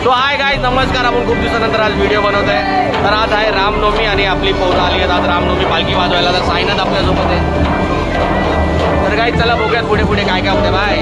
तो hi guys, नमस्कार. आपण खूप दिवसानंतर आज व्हिडिओ बनवत आहे. तर आज आहे रामनवमी आणि आपली पौर आली आहे आज रामनवमी पालखी वाजवायला. तर साईनाथ आपल्यासोबत आहे. तर गाइस चला बघूयात पुढे पुढे काय काय होते. बाय.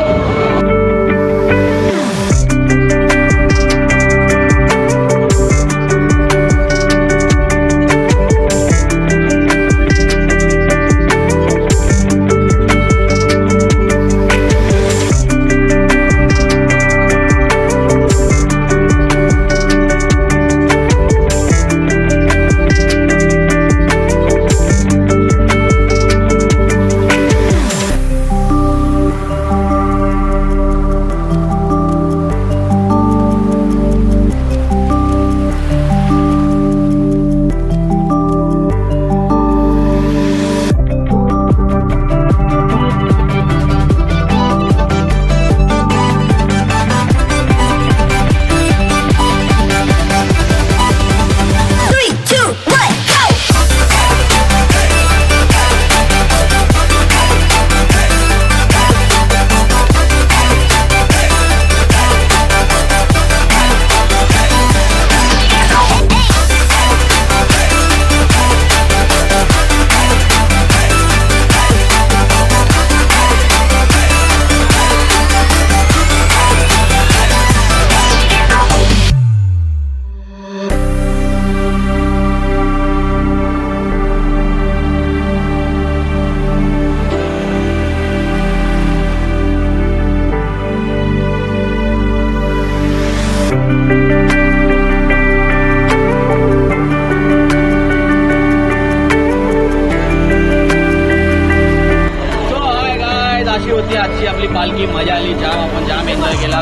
होती आजची आपली पालखी. मजा आली जाम. आपण जाम एन्जॉय केला.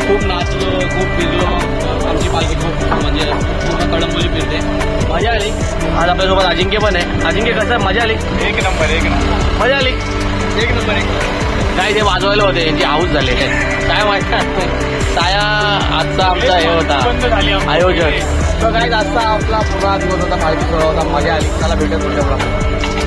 खूप नाचलो, खूप फिरलो. आमची पालखी खूप म्हणजे पूर्ण कडंबोली फिरते. मजा आली. आज आपल्यासोबत अजिंक्य पण आहे. अजिंक्य कसं मजा आली? एक नंबर मजा आली. एक नंबर काय ते वाजवायला होते यांची हाऊस झाले. काय माहिती साया आजचा आमचा हे होता आयोजन. तर काय आजचा आपला पुरा दिवस होता. पालखी सोहळा होता. मजा आली. त्याला भेटत होत्या.